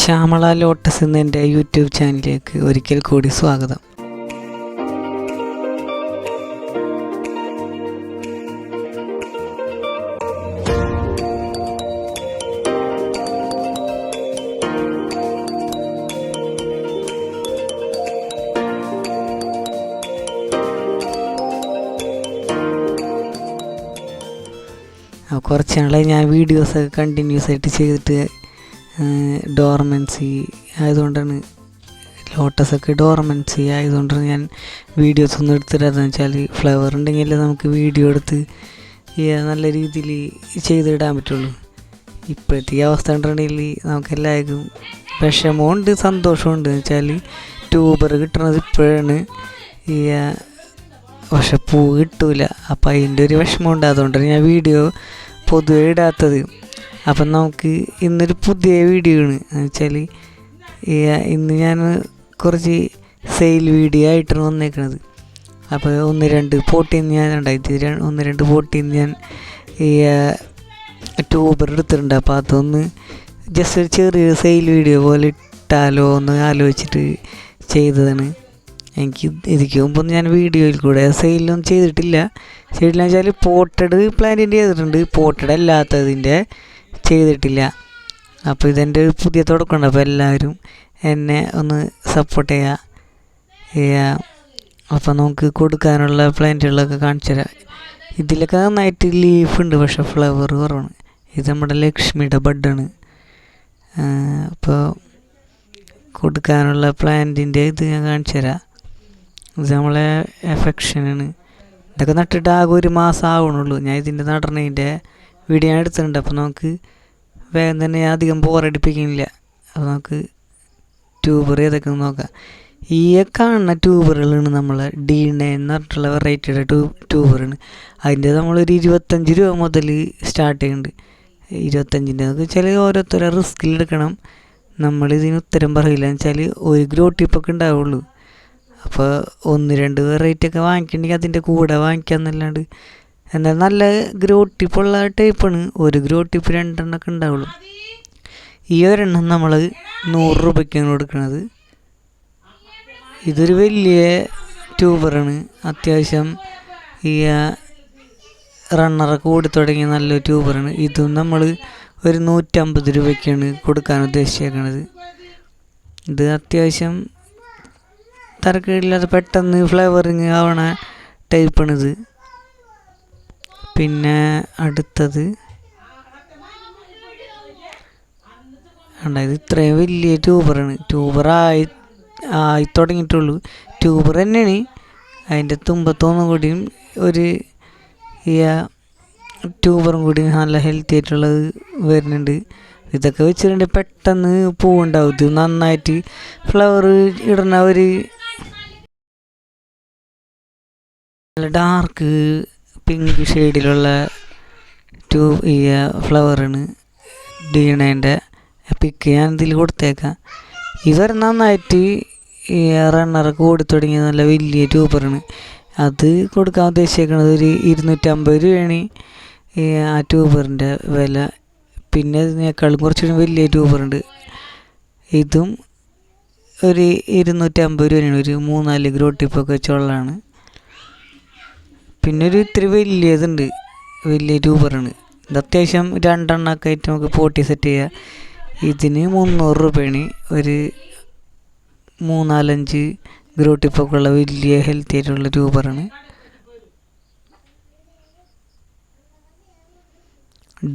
Shyamala lotus എന്ന എൻ്റെ YouTube ചാനലിലേക്ക് ഒരിക്കൽ കൂടി സ്വാഗതം. കുറച്ച് നാളായി ഞാൻ വീഡിയോസൊക്കെ കണ്ടിന്യൂസ് ആയിട്ട് ചെയ്തിട്ട് ഡോർമൻസി ആയതുകൊണ്ടാണ്, ലോട്ടസൊക്കെ ഡോർമൻസി ആയതുകൊണ്ടാണ് ഞാൻ വീഡിയോസ് ഒന്നും എടുത്തിടാന്ന് വെച്ചാൽ ഫ്ലവർ ഉണ്ടെങ്കിൽ നമുക്ക് വീഡിയോ എടുത്ത് നല്ല രീതിയിൽ ചെയ്തിടാൻ പറ്റുള്ളൂ. ഇപ്പോഴത്തെ ഈ അവസ്ഥ ഉണ്ടെങ്കിൽ നമുക്കെല്ലാവർക്കും വിഷമമുണ്ട് സന്തോഷമുണ്ട്. എന്ന് വെച്ചാൽ ട്യൂബർ കിട്ടണത് ഇപ്പോഴാണ്, പക്ഷെ പൂ കിട്ടൂല. അപ്പം അതിൻ്റെ ഒരു വിഷമമുണ്ട്. അതുകൊണ്ടാണ് ഞാൻ വീഡിയോ പൊതുവെ ഇടാത്തത്. അപ്പം നമുക്ക് ഇന്നൊരു പുതിയ വീഡിയോ ആണ്. എന്ന് വെച്ചാൽ ഇന്ന് ഞാൻ കുറച്ച് സെയിൽ വീഡിയോ ആയിട്ടാണ് വന്നേക്കണത്. അപ്പോൾ 1-2 പോട്ടിൽ നിന്ന് ഞാൻ ഉണ്ടായിട്ട് 1-2 പോട്ടിൽ നിന്ന് ഞാൻ ട്യൂബർ എടുത്തിട്ടുണ്ട്. അപ്പോൾ അതൊന്ന് ജസ്റ്റ് ഒരു ചെറിയ സെയിൽ വീഡിയോ പോലെ ഇട്ടാലോ എന്ന് ആലോചിച്ചിട്ട് ചെയ്തതാണ്. എനിക്ക് ഇതിക്ക് മുമ്പൊന്നും ഞാൻ വീഡിയോയിൽ കൂടെ സെയിലൊന്നും ചെയ്തിട്ടില്ല. വെച്ചാൽ പോട്ടഡ് പ്ലാന്റിൻ്റെ ചെയ്തിട്ടുണ്ട്, പോട്ടഡ് അല്ലാത്തതിൻ്റെ ചെയ്തിട്ടില്ല. അപ്പോൾ ഇതെൻ്റെ ഒരു പുതിയ തുടക്കമുണ്ട്. അപ്പോൾ എല്ലാവരും എന്നെ ഒന്ന് സപ്പോർട്ട് ചെയ്യുക. അപ്പോൾ നമുക്ക് കൊടുക്കാനുള്ള പ്ലാന്റുകളൊക്കെ കാണിച്ചു തരാം. ഇതിലൊക്കെ നന്നായിട്ട് ലീഫ് ഉണ്ട്, പക്ഷേ ഫ്ലവർ കുറവാണ്. ഇത് നമ്മുടെ ലക്ഷ്മിയുടെ ബഡാണ്. അപ്പോൾ കൊടുക്കാനുള്ള പ്ലാന്റിൻ്റെ ഇത് ഞാൻ കാണിച്ചു തരാം. ഇത് നമ്മളെ എഫക്ഷനാണ്. ഇതൊക്കെ നട്ടിട്ട് ആകെ 1 മാസം ആവണുള്ളൂ. ഞാൻ ഇതിൻ്റെ നടണതിൻ്റെ വീഡിയോ ഞാൻ എടുത്തിട്ടുണ്ട്. അപ്പോൾ നമുക്ക് വേഗം തന്നെ അധികം ബോറടിപ്പിക്കുന്നില്ല. അപ്പോൾ നമുക്ക് ട്യൂബർ ഏതൊക്കെ നോക്കാം. ഈ കാണുന്ന ട്യൂബറുകളാണ് നമ്മളെ D9 എന്ന് പറഞ്ഞിട്ടുള്ള വെറൈറ്റിയുടെ ട്യൂബറാണ്. അതിൻ്റെ നമ്മളൊരു 25 രൂപ മുതൽ സ്റ്റാർട്ട് ചെയ്യുന്നുണ്ട്. 25ൻ്റെ എന്ന് വെച്ചാൽ ഓരോരുത്തരെ റിസ്കിലെടുക്കണം. നമ്മളിതിന് ഉത്തരം പറയില്ല. എന്ന് വെച്ചാൽ ഒരു ഗ്രോ ടിപ്പൊക്കെ ഉണ്ടാവുള്ളൂ. അപ്പോൾ 1-2 വെറൈറ്റിയൊക്കെ വാങ്ങിക്കണമെങ്കിൽ അതിൻ്റെ കൂടെ വാങ്ങിക്കാമെന്നല്ലാണ്ട്, എന്നാൽ നല്ല ഗ്രോ ടിപ്പുള്ള ടൈപ്പാണ്. ഒരു ഗ്രോ ടിപ്പ് 2 എണ്ണമൊക്കെ ഉണ്ടാവുള്ളൂ. ഈ ഒരെണ്ണം നമ്മൾ 100 രൂപയ്ക്കാണ് കൊടുക്കുന്നത്. ഇതൊരു വലിയ ട്യൂബറാണ്. അത്യാവശ്യം ഈ റണ്ണറൊക്കെ ഓടി തുടങ്ങിയ നല്ലൊരു ട്യൂബറാണ്. ഇതും നമ്മൾ ഒരു 150 രൂപയ്ക്കാണ് കൊടുക്കാൻ ഉദ്ദേശിച്ചേക്കണത്. ഇത് അത്യാവശ്യം തരക്കേടില്ലാതെ പെട്ടെന്ന് ഫ്ലേവറിങ് ആവണ ടൈപ്പാണിത്. പിന്നെ അടുത്തത് ഇത് ഇത്രയും വലിയ ട്യൂബറാണ്. ട്യൂബറായി തുടങ്ങിയിട്ടുള്ളൂ. ട്യൂബർ തന്നെയാണ്. അതിൻ്റെ തുമ്പത്തൊന്നും കൂടിയും ഒരു ട്യൂബറും കൂടി നല്ല ഹെൽത്തി ആയിട്ടുള്ളത് വരുന്നുണ്ട്. ഇതൊക്കെ വെച്ചിട്ടുണ്ടെങ്കിൽ പെട്ടെന്ന് പൂവുണ്ടാവും. ഇത് നന്നായിട്ട് ഫ്ലവർ ഇടുന്ന ഒരു ഡാർക്ക് പിങ്ക് ഷെയ്ഡിലുള്ള ഫ്ലവറാണ്. D9ൻ്റെ പിക്ക് ഞാൻ ഇതിൽ കൊടുത്തേക്കാം. ഇവർ നന്നായിട്ട് റണ്ണറൊക്കെ ഓടി തുടങ്ങിയ നല്ല വലിയ ട്യൂബറാണ്. അത് കൊടുക്കാൻ ഉദ്ദേശിക്കുന്നത് ഒരു 250 രൂപയാണ് ആ ട്യൂബറിൻ്റെ വില. പിന്നെ ഇതിനേക്കാളും കുറച്ചുകൂടി വലിയ ട്യൂബറുണ്ട്. ഇതും ഒരു 250 രൂപയാണ്. ഒരു 3-4 ഗ്രോ ടിപ്പൊക്കെ വെച്ചുള്ളതാണ്. പിന്നെ ഒരു ഇത്തിരി വലിയതുണ്ട്, വലിയ ട്യൂബറാണ്. ഇത് അത്യാവശ്യം 2 എണ്ണമൊക്കെ ആയിട്ട് നമുക്ക് പോട്ടി സെറ്റ് ചെയ്യാം. ഇതിന് 300 രൂപയാണ്. ഒരു 3-4-5 ഗ്രോ ടിപ്പൊക്കെ ഉള്ള വലിയ ഹെൽത്തി ആയിട്ടുള്ള ട്യൂബറാണ്.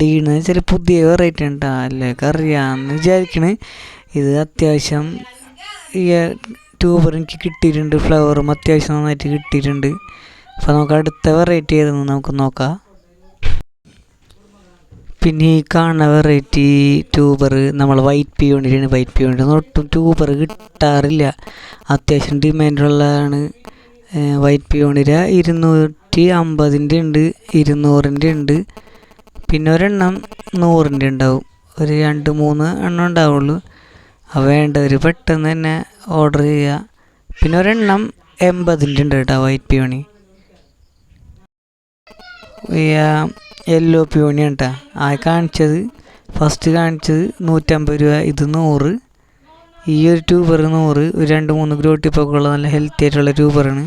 D9 വെച്ചാൽ പുതിയ വെറൈറ്റി ഉണ്ടാ എല്ലാവർക്കും അറിയാമെന്ന് വിചാരിക്കണേ. ഇത് അത്യാവശ്യം ഈ ട്യൂബർ എനിക്ക് കിട്ടിയിട്ടുണ്ട്. ഫ്ലവറും അത്യാവശ്യം നന്നായിട്ട് കിട്ടിയിട്ടുണ്ട്. അപ്പോൾ നമുക്ക് അടുത്ത വെറൈറ്റി ഏതെന്ന് നമുക്ക് നോക്കാം. പിന്നെ ഈ കാണുന്ന വെറൈറ്റി ട്യൂബർ നമ്മൾ വൈറ്റ് പിയോണിയാണ്. വൈറ്റ് പിയോണിയുടെ ഒട്ടും ട്യൂബർ കിട്ടാറില്ല. അത്യാവശ്യം ഡിമാൻഡുള്ളതാണ് വൈറ്റ് പിയോണിര. 250ൻ്റെ ഉണ്ട്, 200ൻ്റെ ഉണ്ട്. പിന്നെ ഒരെണ്ണം 100ൻ്റെ ഉണ്ടാവും. ഒരു 2-3 എണ്ണം ഉണ്ടാവുള്ളൂ. അപ്പോൾ വേണ്ടവർ പെട്ടെന്ന് തന്നെ ഓർഡർ ചെയ്യുക. പിന്നെ ഒരെണ്ണം 80ൻ്റെ ഉണ്ട് കേട്ടോ, വൈറ്റ് പിയോണി. യെല്ലോ പിയോണിയാണ് കേട്ടോ. കാണിച്ചത് ഫസ്റ്റ് കാണിച്ചത് 150 രൂപ, ഇത് 100. ഈ ഒരു ട്യൂബർ 100, ഒരു 2-3 ഗ്രോ ടിപ്പൊക്കെ ഉള്ള നല്ല ഹെൽത്തി ആയിട്ടുള്ള ട്യൂബറാണ്.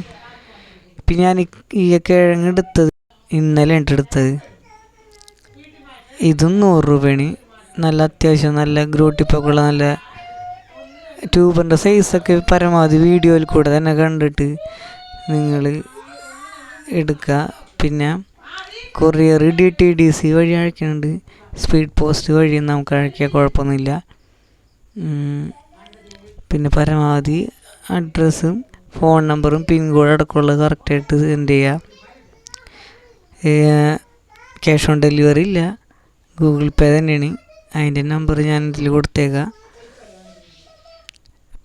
പിന്നെ ഞാൻ ഈ കിഴങ്ങ് എടുത്തത് ഇന്നലെ എടുത്തത്. ഇതും 100 രൂപയാണ്. നല്ല അത്യാവശ്യം നല്ല ഗ്രോ ടിപ്പൊക്കെ ഉള്ള നല്ല ട്യൂബറിൻ്റെ സൈസൊക്കെ പരമാവധി വീഡിയോയിൽ കൂടെ തന്നെ കണ്ടിട്ട് നിങ്ങൾ എടുക്കുക. പിന്നെ കൊറിയർ DTDC വഴി അയക്കുന്നുണ്ട്. സ്പീഡ് പോസ്റ്റ് വഴി നമുക്ക് അയക്കാൻ കുഴപ്പമൊന്നുമില്ല. പിന്നെ പരമാവധി അഡ്രസ്സും ഫോൺ നമ്പറും പിൻകോഡ് അടക്കമുള്ളത് കറക്റ്റായിട്ട് സെൻഡ് ചെയ്യുക. ക്യാഷ് ഓൺ ഡെലിവറി ഇല്ല, ഗൂഗിൾ പേ തന്നെയാണ്. അതിൻ്റെ നമ്പർ ഞാൻ ഇതിൽ കൊടുത്തേക്കാം.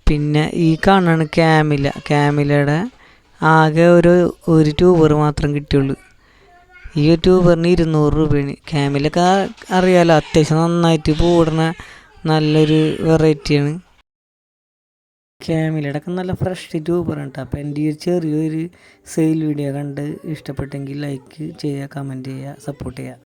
പിന്നെ ഈ കാണാണ് ക്യാമിലയുടെ ആകെ ഒരു ട്യൂബർ മാത്രം കിട്ടിയുള്ളൂ. ഈ ഒരു ട്യൂബറിന് 200 രൂപയാണ്. ക്യാമിലൊക്കെ അറിയാലോ, അത്യാവശ്യം നന്നായിട്ട് പൂടുന്ന നല്ലൊരു വെറൈറ്റിയാണ്. ക്യാമിലയുടെ ഒക്കെ നല്ല ഫ്രഷ് ട്യൂബറാണ് കേട്ടോ. അപ്പോൾ എൻ്റെ ഈ ചെറിയൊരു സെയിൽ വീഡിയോ കണ്ട് ഇഷ്ടപ്പെട്ടെങ്കിൽ ലൈക്ക് ചെയ്യുക, കമൻറ്റ് ചെയ്യുക, സപ്പോർട്ട് ചെയ്യുക.